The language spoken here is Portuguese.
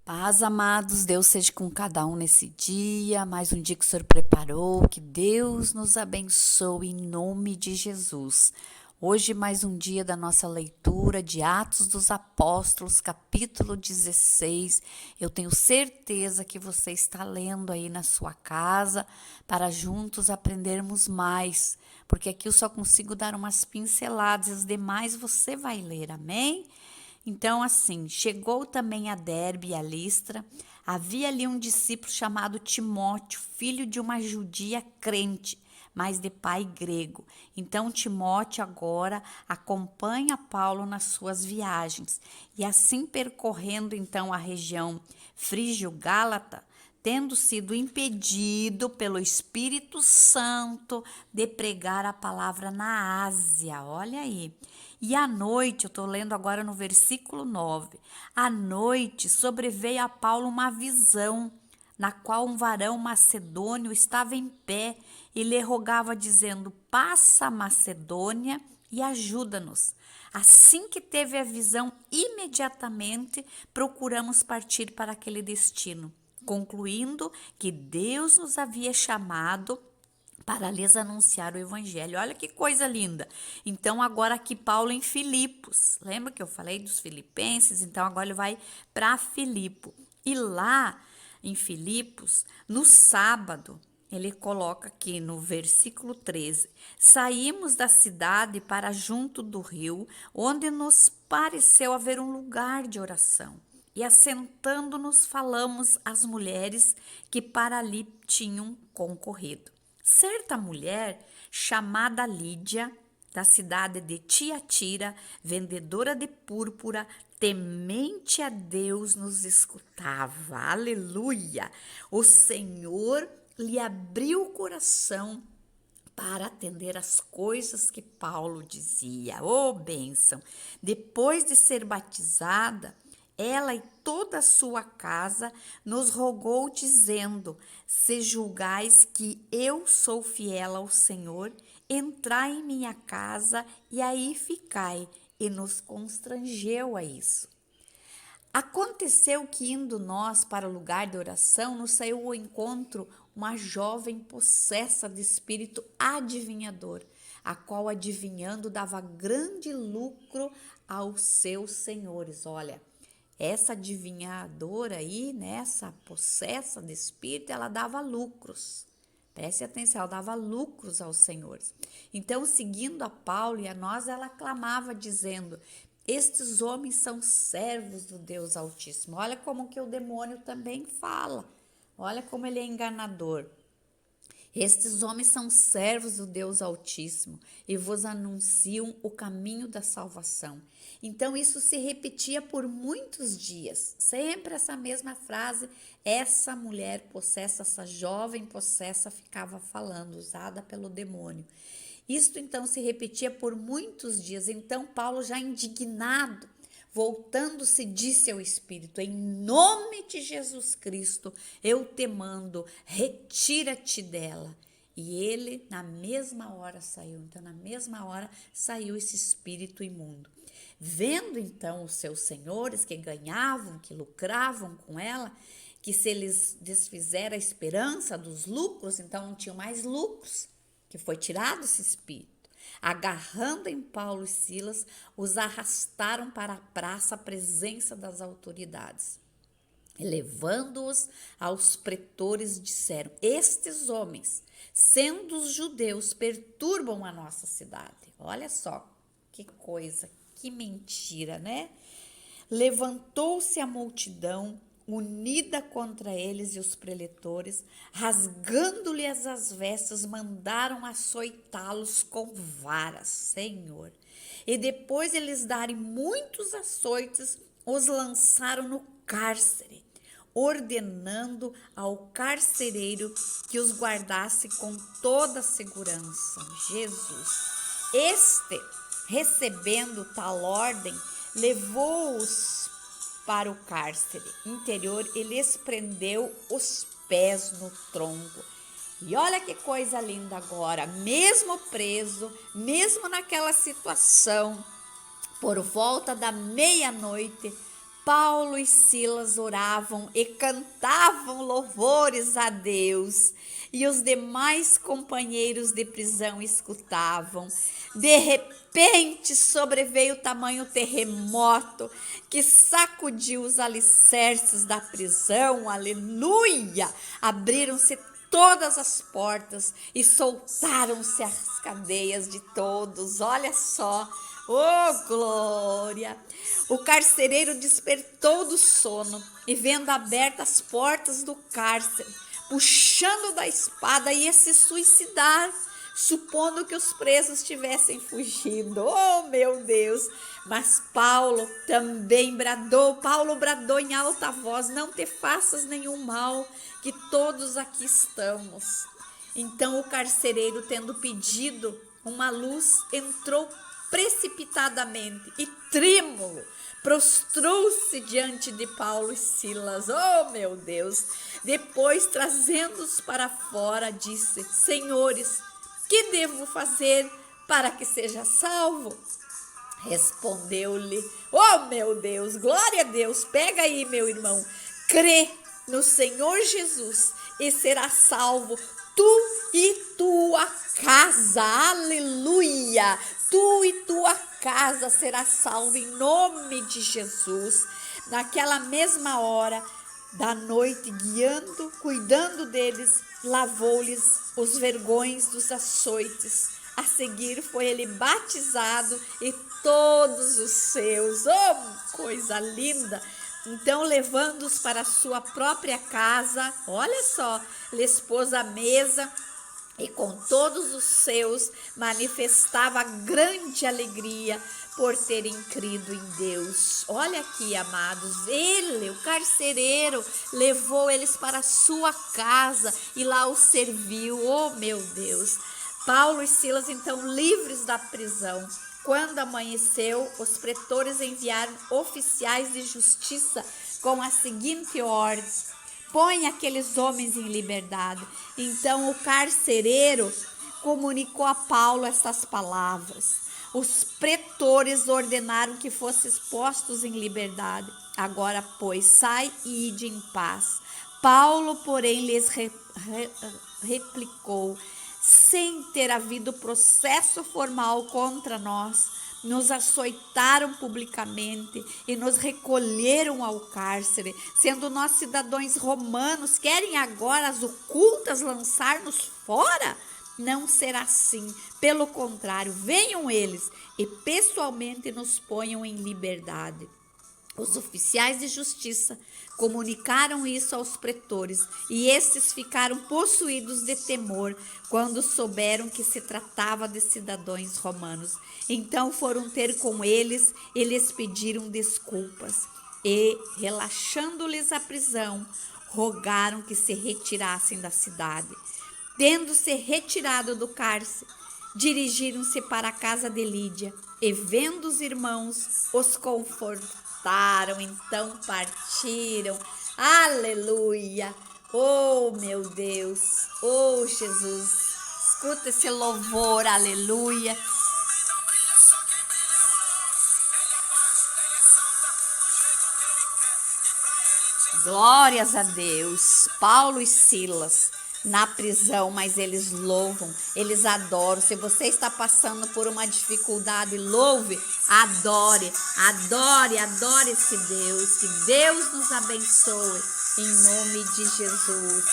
Paz, amados, Deus seja com cada um nesse dia, mais um dia que o Senhor preparou, que Deus nos abençoe em nome de Jesus. Hoje mais um dia da nossa leitura de Atos dos Apóstolos, capítulo 16. Eu tenho certeza que você está lendo aí na sua casa para juntos aprendermos mais, porque aqui eu só consigo dar umas pinceladas e as demais você vai ler, amém? Então, assim, chegou também a Derbe e a Listra. Havia ali um discípulo chamado Timóteo, filho de uma judia crente, mas de pai grego. Então, Timóteo agora acompanha Paulo nas suas viagens. E assim percorrendo então a região frígio-gálata, tendo sido impedido pelo Espírito Santo de pregar a palavra na Ásia. Olha aí. E à noite, eu estou lendo agora no versículo 9, à noite sobreveio a Paulo uma visão, na qual um varão macedônio estava em pé e lhe rogava, dizendo: passa a Macedônia e ajuda-nos. Assim que teve a visão, imediatamente procuramos partir para aquele destino, concluindo que Deus nos havia chamado para lhes anunciar o evangelho. Olha que coisa linda. Então agora aqui Paulo em Filipos. Lembra que eu falei dos filipenses? Então agora ele vai para Filipo. E lá em Filipos, no sábado, ele coloca aqui no versículo 13: saímos da cidade para junto do rio, onde nos pareceu haver um lugar de oração. E assentando-nos, falamos às mulheres que para ali tinham concorrido. Certa mulher chamada Lídia, da cidade de Tiatira, vendedora de púrpura, temente a Deus, nos escutava. Aleluia! O Senhor lhe abriu o coração para atender as coisas que Paulo dizia. Oh, bênção! Depois de ser batizada, ela e toda a sua casa nos rogou, dizendo: se julgais que eu sou fiel ao Senhor, entrai em minha casa e aí ficai. E nos constrangeu a isso. Aconteceu que, indo nós para o lugar de oração, nos saiu ao encontro uma jovem possessa de espírito adivinhador, a qual, adivinhando, dava grande lucro aos seus senhores. Olha, essa adivinhadora aí, né, essa possessa de espírito, ela dava lucros. Preste atenção, ela dava lucros aos senhores. Então, seguindo a Paulo e a nós, ela clamava, dizendo: estes homens são servos do Deus Altíssimo. Olha como que o demônio também fala. Olha como ele é enganador. Estes homens são servos do Deus Altíssimo e vos anunciam o caminho da salvação. Então isso se repetia por muitos dias, sempre essa mesma frase, essa mulher possessa, essa jovem possessa ficava falando, usada pelo demônio. Isto então se repetia por muitos dias. Então Paulo, já indignado, voltando-se, disse ao Espírito: em nome de Jesus Cristo, eu te mando, retira-te dela. E ele, na mesma hora, saiu. Então, na mesma hora, saiu esse espírito imundo. Vendo então os seus senhores que ganhavam, que lucravam com ela, que se eles desfizeram a esperança dos lucros, então não tinham mais lucros, que foi tirado esse espírito. Agarrando em Paulo e Silas, os arrastaram para a praça à presença das autoridades. Levando-os aos pretores, disseram: estes homens, sendo os judeus, perturbam a nossa cidade. Olha só que coisa, que mentira, né? Levantou-se a multidão, unida contra eles, e os preletores, rasgando-lhes as vestes, mandaram açoitá-los com varas. Senhor! E depois de eles darem muitos açoites, os lançaram no cárcere, ordenando ao carcereiro que os guardasse com toda a segurança. Jesus! Este, recebendo tal ordem, levou-os para o cárcere interior e lhes prendeu os pés no tronco. E olha que coisa linda agora, mesmo preso, mesmo naquela situação, por volta da meia-noite, Paulo e Silas oravam e cantavam louvores a Deus, e os demais companheiros de prisão escutavam. De repente sobreveio tamanho terremoto que sacudiu os alicerces da prisão. Aleluia! Abriram-se todas as portas e soltaram-se as cadeias de todos. Olha só, oh glória! O carcereiro despertou do sono e, vendo abertas as portas do cárcere, puxando da espada, ia se suicidar, supondo que os presos tivessem fugido. Oh, meu Deus! Mas Paulo bradou em alta voz: não te faças nenhum mal, que todos aqui estamos. Então o carcereiro, tendo pedido uma luz, entrou precipitadamente e trêmulo, prostrou-se diante de Paulo e Silas. Oh, meu Deus! Depois, trazendo-os para fora, disse: Senhores, que devo fazer para que seja salvo? Respondeu-lhe: oh, meu Deus, glória a Deus, pega aí, meu irmão, crê no Senhor Jesus e será salvo, tu e tua casa. Aleluia! Tu e tua casa será salvo em nome de Jesus. Naquela mesma hora da noite, cuidando deles, lavou-lhes os vergões dos açoites. A seguir foi ele batizado e todos os seus. Oh, coisa linda! Então, levando-os para sua própria casa, olha só, lhes pôs a mesa e com todos os seus manifestava grande alegria por terem crido em Deus. Olha aqui, amados, ele, o carcereiro, levou eles para a sua casa e lá os serviu. Oh, meu Deus! Paulo e Silas, então, livres da prisão. Quando amanheceu, os pretores enviaram oficiais de justiça com a seguinte ordem: põe aqueles homens em liberdade. Então o carcereiro comunicou a Paulo estas palavras. Os pretores ordenaram que fossem postos em liberdade. Agora, pois, sai e ide em paz. Paulo, porém, lhes replicou: sem ter havido processo formal contra nós, nos açoitaram publicamente e nos recolheram ao cárcere. Sendo nós cidadãos romanos, querem agora as ocultas lançar-nos fora? Não será assim. Pelo contrário, venham eles e pessoalmente nos ponham em liberdade. Os oficiais de justiça comunicaram isso aos pretores, e estes ficaram possuídos de temor quando souberam que se tratava de cidadãos romanos. Então foram ter com eles e lhes pediram desculpas, e, relaxando-lhes a prisão, rogaram que se retirassem da cidade. Tendo-se retirado do cárcere, dirigiram-se para a casa de Lídia, e vendo os irmãos, os confortaram, então partiram. Aleluia! Oh, meu Deus! Oh, Jesus! Escuta esse louvor, aleluia! Glórias a Deus! Paulo e Silas na prisão, mas eles louvam, eles adoram. Se você está passando por uma dificuldade, louve, adore, adore, adore esse Deus. Que Deus nos abençoe em nome de Jesus.